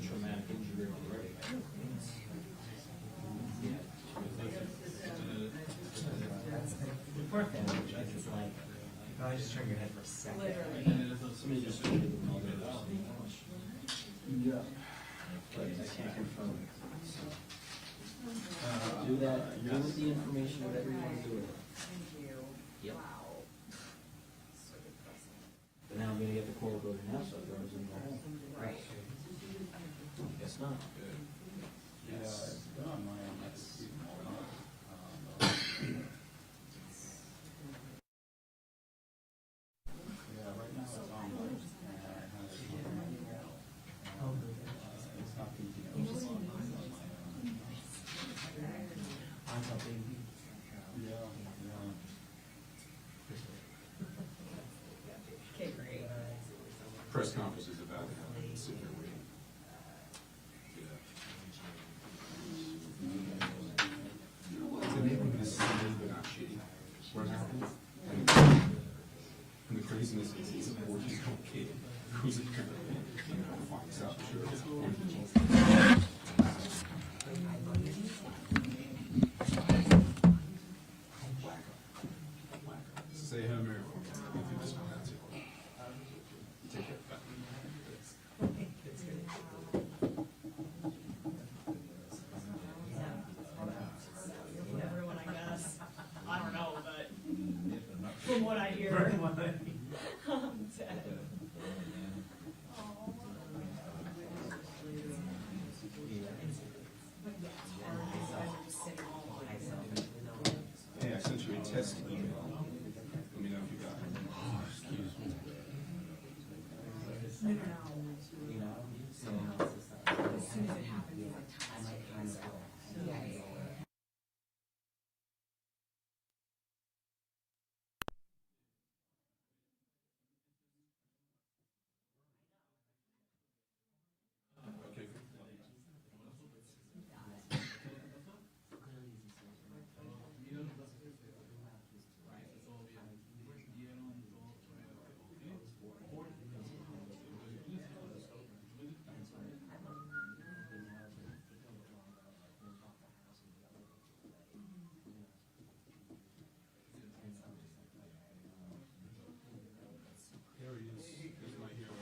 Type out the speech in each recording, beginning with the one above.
traumatic injury already. The poor family, it's just like, probably just turn your head for a second. Literally. Somebody just told me the mother. Yeah. But I can't confirm it. Do that, do with the information, whatever you want to do with it. Thank you. Yep. Wow. So depressing. But now I'm gonna get the coral go to now, so it goes in the hole. Right. Guess not. Yeah, it's done, man. That's, yeah, right now it's on, it's not thinking of it. I'm helping. Yeah, Okay, great. Press conference is about to happen, sit here waiting. You know what, the neighborhood is silly but not shitty. What happens? And the craziness is he's a 14-year-old kid who's apparently, finds out, sure, it's a 14-year-old. Say hello, Mary. If you just want to. Take care. Bye. Everyone, I guess. I don't know, but from what I hear. I'm dead. Hey, I sent you a test email. Let me know if you got it. Excuse me. No. You know, so As soon as it happens, it's like time. Yeah. Okay, good. There he is. He's my hero.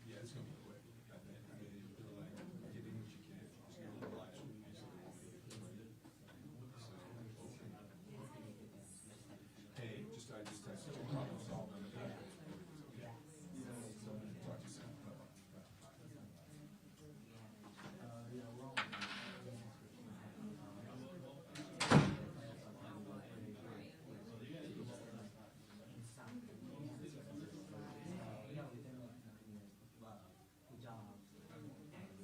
Yeah, it's gonna be quick. I mean, they're like, get in what you can. Just get a little live stream music. Hey, I just texted you. Problem solved. I'm gonna talk to you soon. Bye-bye.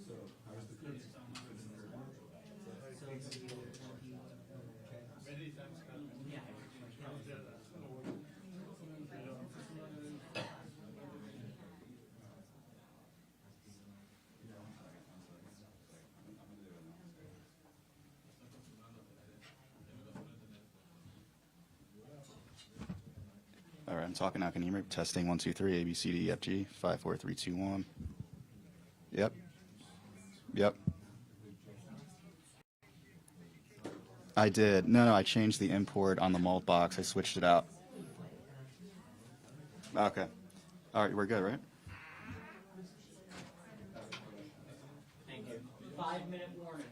So, how was the cooking? All right, I'm talking now. Can you hear me? Testing 1, 2, 3, A, B, C, D, E, F, G, 5, 4, 3, 2, 1. Yep. Yep. I did. No, I changed the import on the malt box. I switched it out. Okay. All right, we're good, right? Thank you. 5-minute warning.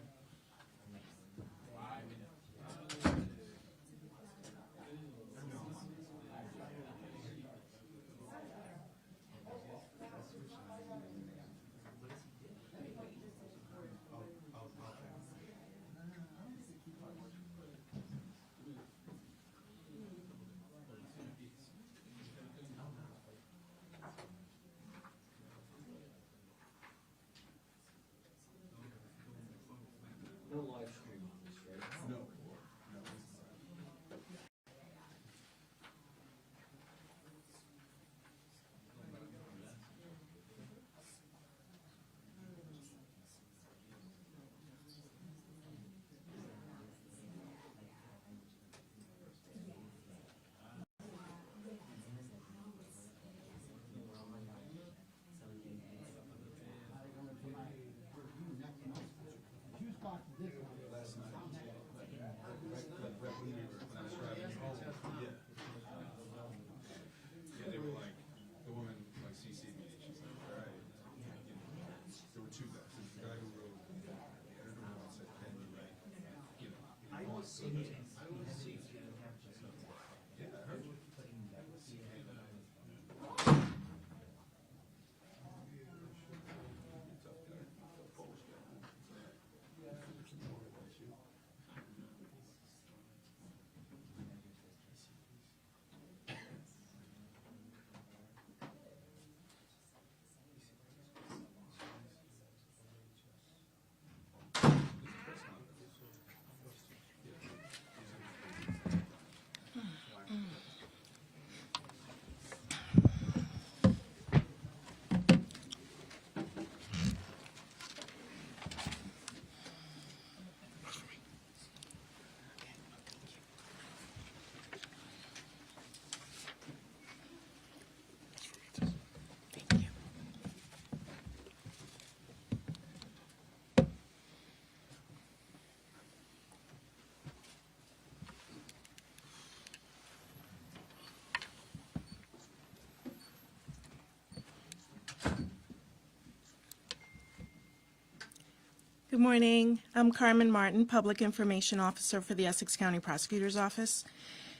Good morning. I'm Carmen Martin, Public Information Officer for the Essex County Prosecutor's Office.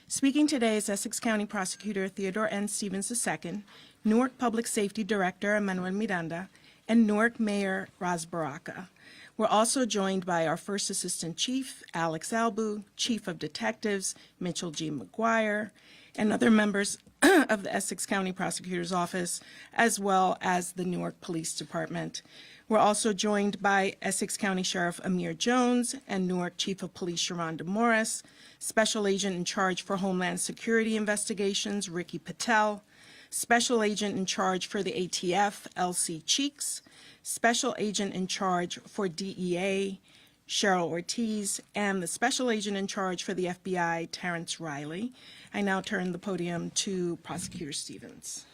Speaking today is Essex County Prosecutor Theodore N. Stevens II, Newark Public Safety Director Emmanuel Miranda, and Newark Mayor Raz Baraka. We're also joined by our First Assistant Chief, Alex Albu, Chief of Detectives, Mitchell G. McGuire, and other members of the Essex County Prosecutor's Office, as well as the Newark Police Department. We're also joined by Essex County Sheriff Amir Jones and Newark Chief of Police Sharonda Morris, Special Agent in charge for Homeland Security Investigations, Ricky Patel, Special Agent in charge for the ATF, Elsie Cheeks, Special Agent in charge for DEA, Cheryl Ortiz, and the Special Agent in charge for the FBI, Terrence Riley. I now turn the podium to Prosecutor Stevens.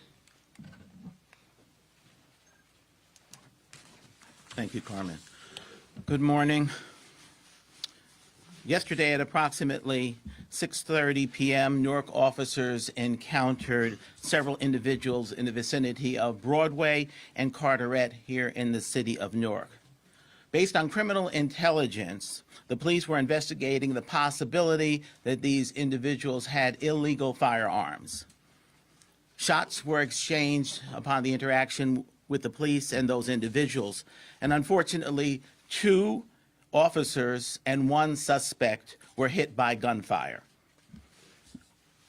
Thank you, Carmen. Good morning. Yesterday at approximately 6:30 p.m., Newark officers encountered several individuals in the vicinity of Broadway and Carteret here in the city of Newark. Based on criminal intelligence, the police were investigating the possibility that these individuals had illegal firearms. Shots were exchanged upon the interaction with the police and those individuals, and unfortunately, 2 officers and 1 suspect were hit by gunfire.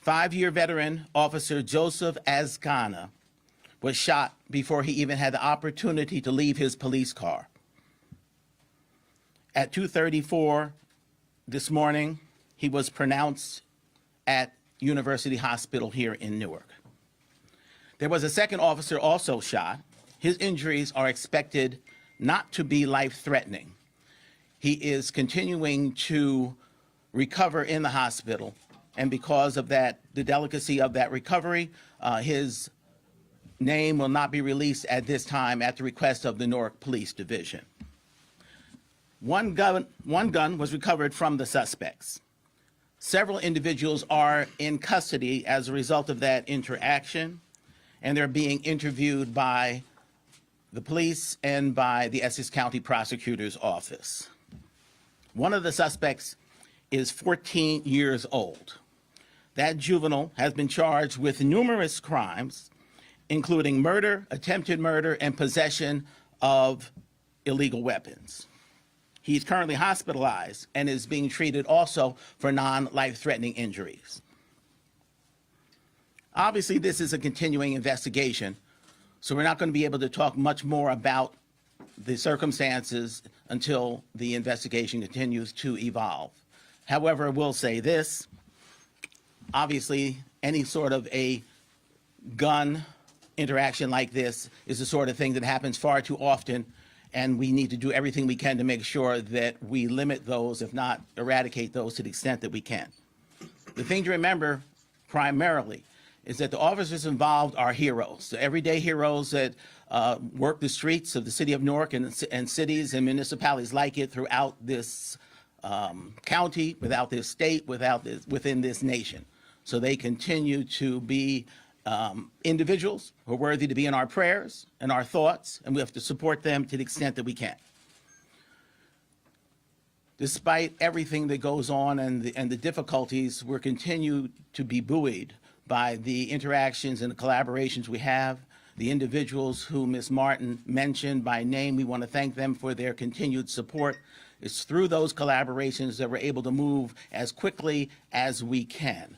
5-year veteran Officer Joseph Azcana was shot before he even had the opportunity to leave his police car. At 2:34 this morning, he was pronounced at University Hospital here in Newark. There was a second officer also shot. His injuries are expected not to be life-threatening. He is continuing to recover in the hospital, and because of that, the delicacy of that recovery, his name will not be released at this time at the request of the Newark Police Division. One gun was recovered from the suspects. Several individuals are in custody as a result of that interaction, and they're being interviewed by the police and by the Essex County Prosecutor's Office. One of the suspects is 14 years old. That juvenile has been charged with numerous crimes, including murder, attempted murder, and possession of illegal weapons. He's currently hospitalized and is being treated also for non-life-threatening injuries. Obviously, this is a continuing investigation, so we're not going to be able to talk much more about the circumstances until the investigation continues to evolve. However, I will say this. Obviously, any sort of a gun interaction like this is the sort of thing that happens far too often, and we need to do everything we can to make sure that we limit those, if not eradicate those, to the extent that we can. The thing to remember primarily is that the officers involved are heroes, the everyday heroes that work the streets of the city of Newark and cities and municipalities like it throughout this county, without this state, within this nation. So they continue to be individuals who are worthy to be in our prayers and our thoughts, and we have to support them to the extent that we can. Despite everything that goes on and the difficulties, we're continue to be buoyed by the interactions and the collaborations we have. The individuals who Ms. Martin mentioned by name, we want to thank them for their continued support. It's through those collaborations that we're able to move as quickly as we can.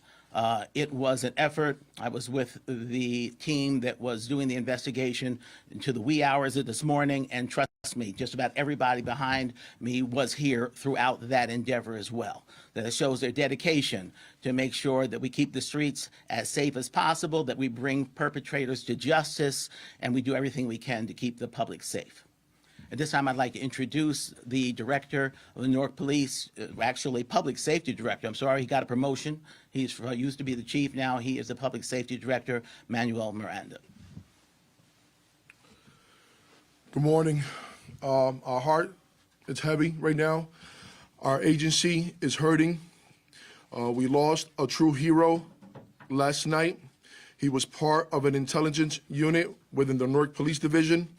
It was an effort. I was with the team that was doing the investigation into the wee hours of this morning, and trust me, just about everybody behind me was here throughout that endeavor as well. That shows their dedication to make sure that we keep the streets as safe as possible, that we bring perpetrators to justice, and we do everything we can to keep the public safe. At this time, I'd like to introduce the director of the Newark Police, actually public safety director. I'm sorry, he got a promotion. He used to be the chief. Now he is the public safety director, Manuel Miranda. Good morning. Our heart is heavy right now. Our agency is hurting. We lost a true hero last night. He was part of an intelligence unit within the Newark Police Division.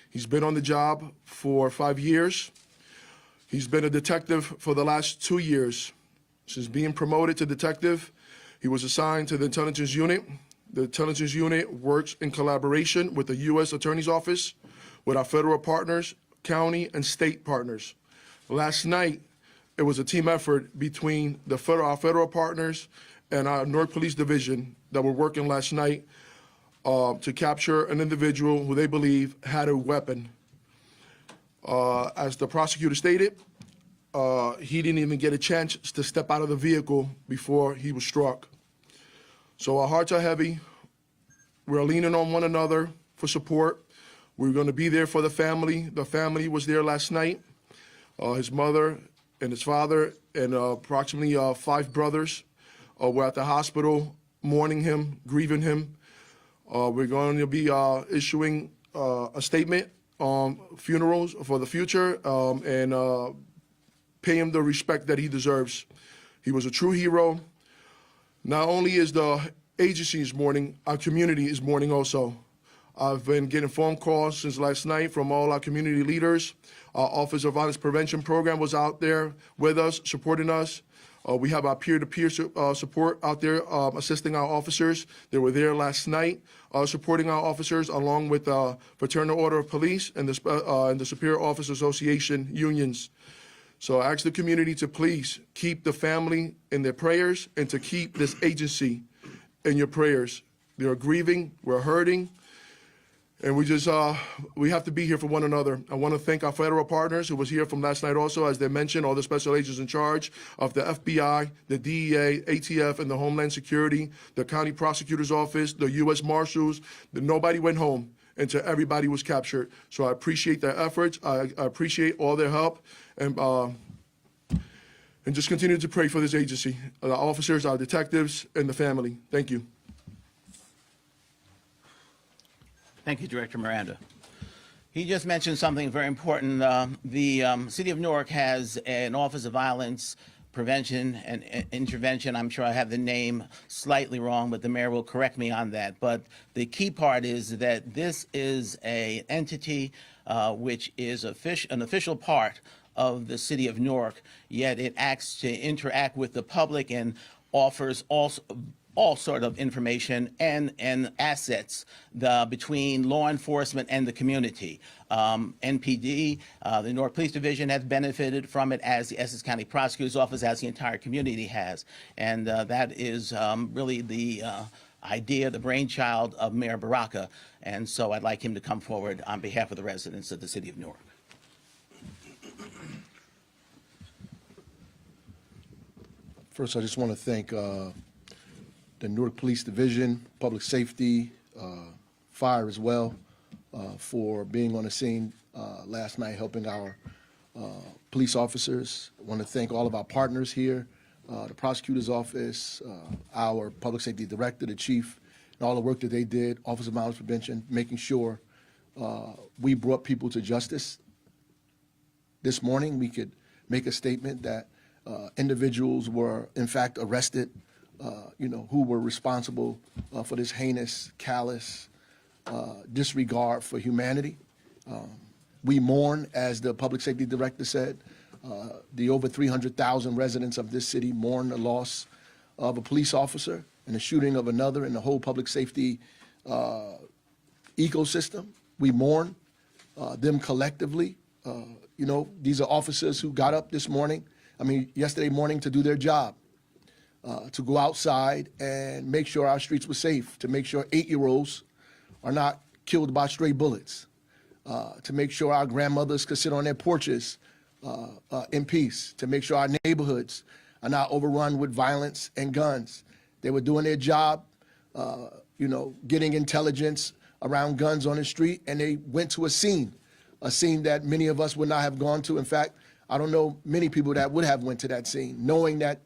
He's been on the job for 5 years. He's been a detective for the last 2 years. Since being promoted to detective, he was assigned to the intelligence unit. The intelligence unit works in collaboration with the U.S. Attorney's Office, with our federal partners, county and state partners. Last night, it was a team effort between our federal partners and our Newark Police Division that were working last night to capture an individual who they believe had a weapon. As the prosecutor stated, he didn't even get a chance to step out of the vehicle before he was struck. So our hearts are heavy. We're leaning on one another for support. We're going to be there for the family. The family was there last night. His mother and his father and approximately 5 brothers were at the hospital mourning him, grieving him. We're going to be issuing a statement on funerals for the future and pay him the respect that he deserves. He was a true hero. Not only is the agency mourning, our community is mourning also. I've been getting phone calls since last night from all our community leaders. Our Office of Violence Prevention Program was out there with us, supporting us. We have our peer-to-peer support out there assisting our officers. They were there last night supporting our officers along with Fraternal Order of Police and the Superior Office Association unions. So I ask the community to please keep the family in their prayers and to keep this agency in your prayers. They are grieving, we're hurting, and we have to be here for one another. I want to thank our federal partners who was here from last night also, as they mentioned, all the special agents in charge of the FBI, the DEA, ATF, and the Homeland Security, the County Prosecutor's Office, the U.S. Marshals. Nobody went home until everybody was captured. So I appreciate their efforts. I appreciate all their help. And just continue to pray for this agency, our officers, our detectives, and the family. Thank you. Thank you, Director Miranda. He just mentioned something very important. The City of Newark has an Office of Violence Prevention and Intervention. I'm sure I have the name slightly wrong, but the mayor will correct me on that. But the key part is that this is an entity which is an official part of the City of Newark, yet it acts to interact with the public and offers all sort of information and assets between law enforcement and the community. NPD, the Newark Police Division, has benefited from it, as the Essex County Prosecutor's Office, as the entire community has. And that is really the idea, the brainchild of Mayor Baraka. And so I'd like him to come forward on behalf of the residents of the City of Newark. First, I just want to thank the Newark Police Division, Public Safety, Fire as well, for being on the scene last night, helping our police officers. I want to thank all of our partners here, the Prosecutor's Office, our Public Safety Director, the Chief, and all the work that they did, Office of Violence Prevention, making sure we brought people to justice. This morning, we could make a statement that individuals were, in fact, arrested, who were responsible for this heinous, callous disregard for humanity. We mourn, as the Public Safety Director said, the over 300,000 residents of this city mourn the loss of a police officer and the shooting of another in the whole public safety ecosystem. We mourn them collectively. These are officers who got up yesterday morning to do their job, to go outside and make sure our streets were safe, to make sure 8-year-olds are not killed by stray bullets, to make sure our grandmothers could sit on their porches in peace, to make sure our neighborhoods are not overrun with violence and guns. They were doing their job, getting intelligence around guns on the street, and they went to a scene that many of us would not have gone to. In fact, I don't know many people that would have went to that scene, knowing that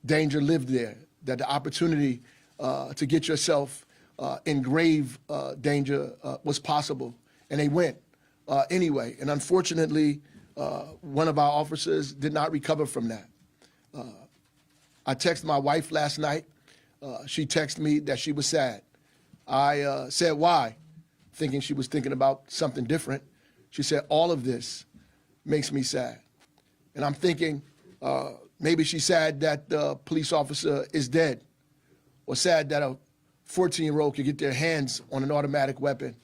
danger lived there, that the opportunity to get yourself in grave danger was possible. And they went anyway. And unfortunately, one of our officers did not recover from that. I texted my wife last night. She texted me that she was sad. I said, why? Thinking she was thinking about something different. She said, all of this makes me sad. And I'm thinking, maybe she's sad that the police officer is dead, or sad that a 14-year-old could get their hands on an automatic weapon,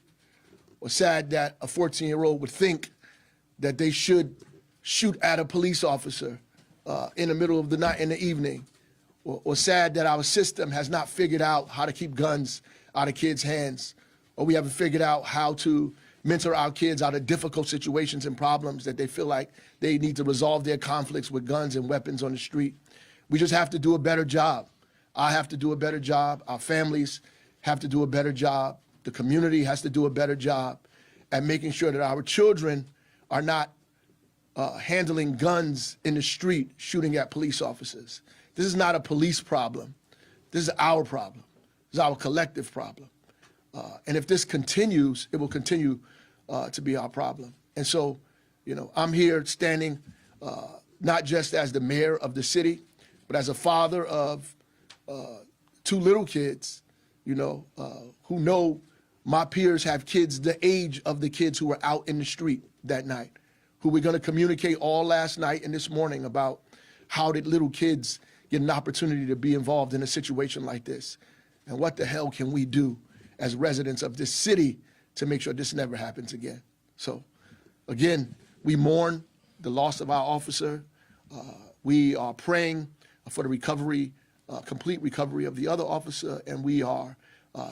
or sad that a 14-year-old would think that they should shoot at a police officer in the middle of the night, in the evening, or sad that our system has not figured out how to keep guns out of kids' hands, or we haven't figured out how to mentor our kids out of difficult situations and problems that they feel like they need to resolve their conflicts with guns and weapons on the street. We just have to do a better job. I have to do a better job. Our families have to do a better job. The community has to do a better job at making sure that our children are not handling guns in the street, shooting at police officers. This is not a police problem. This is our problem. This is our collective problem. And if this continues, it will continue to be our problem. And so, you know, I'm here standing not just as the mayor of the city, but as a father of 2 little kids, you know, who know my peers have kids the age of the kids who were out in the street that night, who we're going to communicate all last night and this morning about how did little kids get an opportunity to be involved in a situation like this, and what the hell can we do as residents of this city to make sure this never happens again. So, again, we mourn the loss of our officer. We are praying for the recovery, complete recovery of the other officer, and we are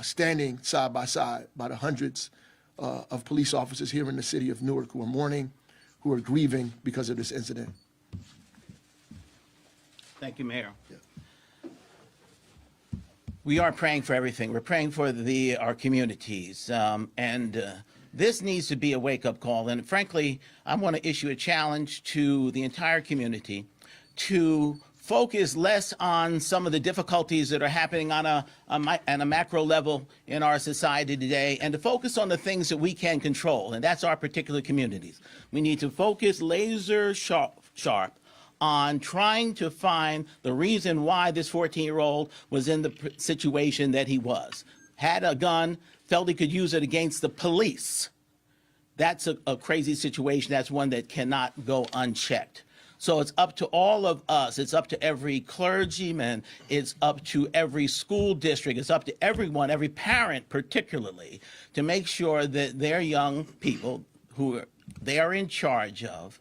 standing side by side by the hundreds of police officers here in the city of Newark who are mourning, who are grieving because of this incident. Thank you, Mayor. We are praying for everything. We're praying for our communities, and this needs to be a wake-up call. And frankly, I want to issue a challenge to the entire community to focus less on some of the difficulties that are happening on a macro level in our society today, and to focus on the things that we can control, and that's our particular communities. We need to focus laser sharp on trying to find the reason why this 14-year-old was in the situation that he was. Had a gun, felt he could use it against the police. That's a crazy situation. That's one that cannot go unchecked. So it's up to all of us. It's up to every clergyman. It's up to every school district. It's up to everyone, every parent particularly, to make sure that their young people who they are in charge of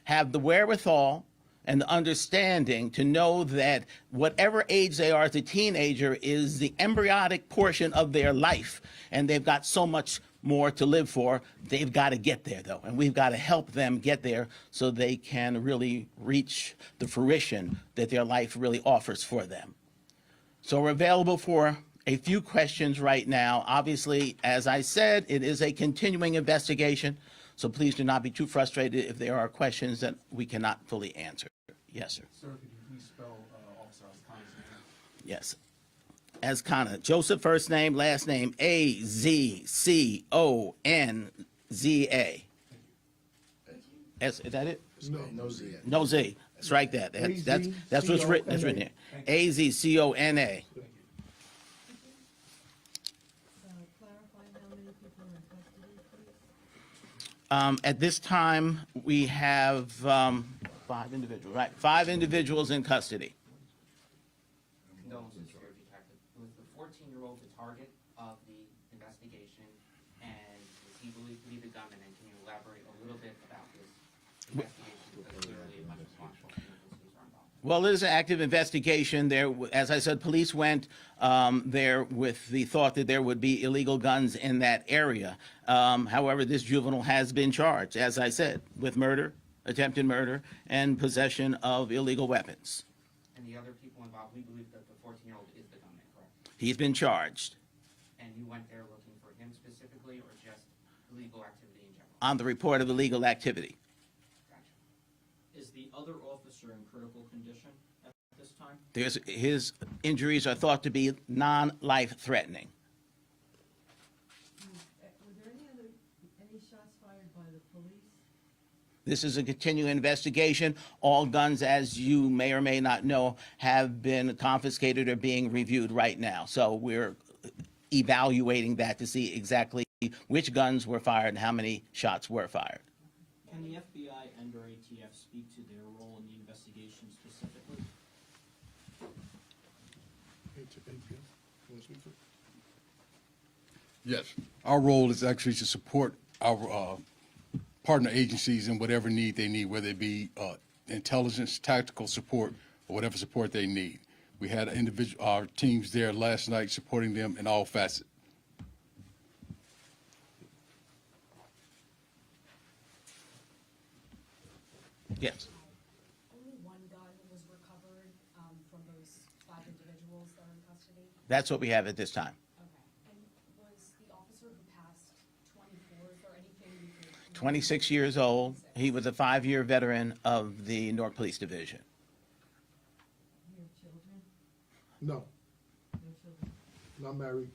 have the wherewithal and the understanding to know that whatever age they are as a teenager is the embryonic portion of their life, and they've got so much more to live for. They've got to get there, though, and we've got to help them get there so they can really reach the fruition that their life really offers for them. So we're available for a few questions right now. Obviously, as I said, it is a continuing investigation, so please do not be too frustrated if there are questions that we cannot fully answer. Yes, sir. Sir, could you please spell Officer Ascana's name? Yes. Ascana, Joseph, first name, last name, A-Z-C-O-N-Z-A. Is that it? No Z. No Z. Strike that. That's what's written. That's written here. A-Z-C-O-N-A. At this time, we have 5 individuals, right? 5 individuals in custody. No, Mr. Detective. Was the 14-year-old the target of the investigation, and is he believed to be the gunman? And can you elaborate a little bit about this investigation? Because clearly a bunch of responsible agencies are involved. Well, it is an active investigation. There, as I said, police went there with the thought that there would be illegal guns in that area. However, this juvenile has been charged, as I said, with murder, attempted murder, and possession of illegal weapons. And the other people involved, we believe that the 14-year-old is the gunman, correct? He's been charged And you went there looking for him specifically, or just illegal activity in general? on the report of illegal activity. Gotcha. Is the other officer in critical condition at this time? His injuries are thought to be non-life threatening. Were there any shots fired by the police? This is a continuing investigation. All guns, as you may or may not know, have been confiscated or being reviewed right now. So we're evaluating that to see exactly which guns were fired and how many shots were fired. Can the FBI and or ATF speak to their role Yes, our role is actually to support our partner agencies in whatever need they need, whether it be intelligence, tactical support, or whatever support they need. We had our teams there last night supporting them in all facets. Yes. Only one gun was recovered from those 5 individuals that are in custody? That's what we have at this time. Okay. And was the officer who passed 24, is there anything you could? 26 years old. He was a 5-year veteran of the Newark Police Division. You have children? No, No children? not married.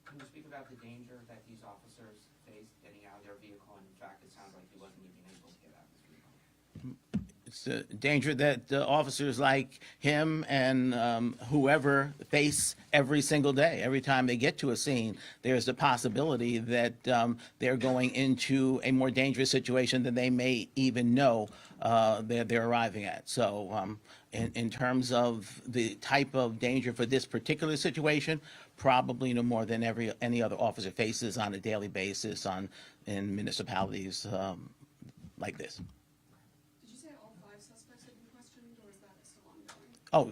Can you speak about the danger that these officers faced getting out of their vehicle? And in fact, it sounds like he wasn't even able to get out of his vehicle. It's a danger that officers like him and whoever face every single day. Every time they get to a scene, there's the possibility that they're going into a more dangerous situation than they may even know they're arriving at. So in terms of the type of danger for this particular situation, probably no more than any other officer faces on a daily basis in municipalities like this. Did you say all 5 suspects had been questioned, or is that still ongoing? Oh,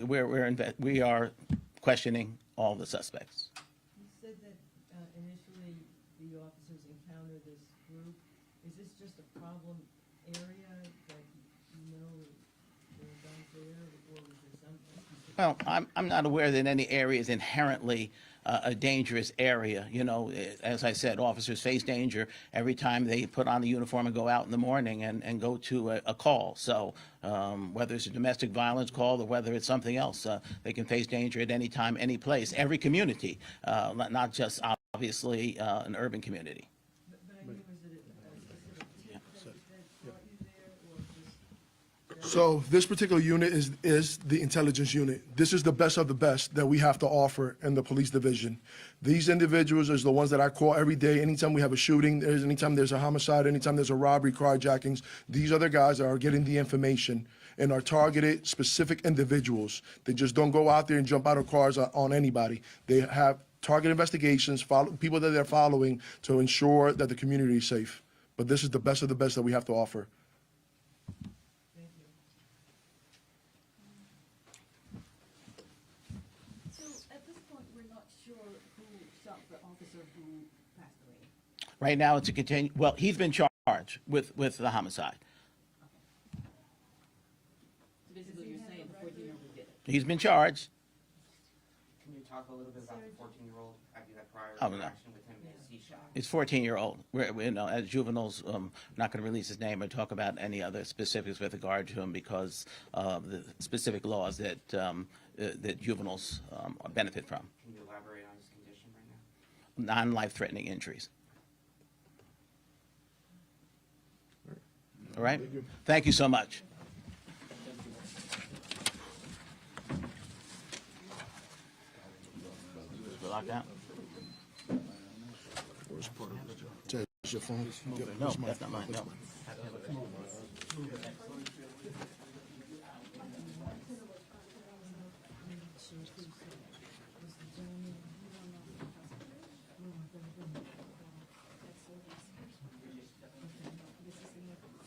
we are questioning all the suspects. You said that initially the officers encountered this group. Is this just a problem area that you know there are guns there, or was there something? Well, I'm not aware that any area is inherently a dangerous area. You know, as I said, officers face danger every time they put on the uniform and go out in the morning and go to a call. So whether it's a domestic violence call or whether it's something else, they can face danger at any time, any place, every community, not just obviously an urban community. But I mean, was it a specific tip that brought you there, or just? So this particular unit is the intelligence unit. This is the best of the best that we have to offer in the police division. These individuals is the ones that I call every day. Anytime we have a shooting, anytime there's a homicide, anytime there's a robbery, carjackings, these are the guys that are getting the information and are targeted specific individuals. They just don't go out there and jump out of cars on anybody. They have target investigations, people that they're following to ensure that the community is safe. But this is the best of the best that we have to offer. Thank you. So at this point, we're not sure who shot the officer who passed away. Right now, it's a well, he's been charged with the homicide. So basically, you're saying the 14-year-old did it. He's been charged. Can you talk a little bit about the 14-year-old? Have you had prior Oh, no. interaction with him? Is he shot? It's 14-year-old. You know, as juveniles, not going to release his name or talk about any other specifics with regard to him because of the specific laws that that juveniles benefit from. Can you elaborate on his condition right now? Non-life-threatening injuries. All right? Thank you so much. Lock down? Jay, is your phone? No, that's not mine, no.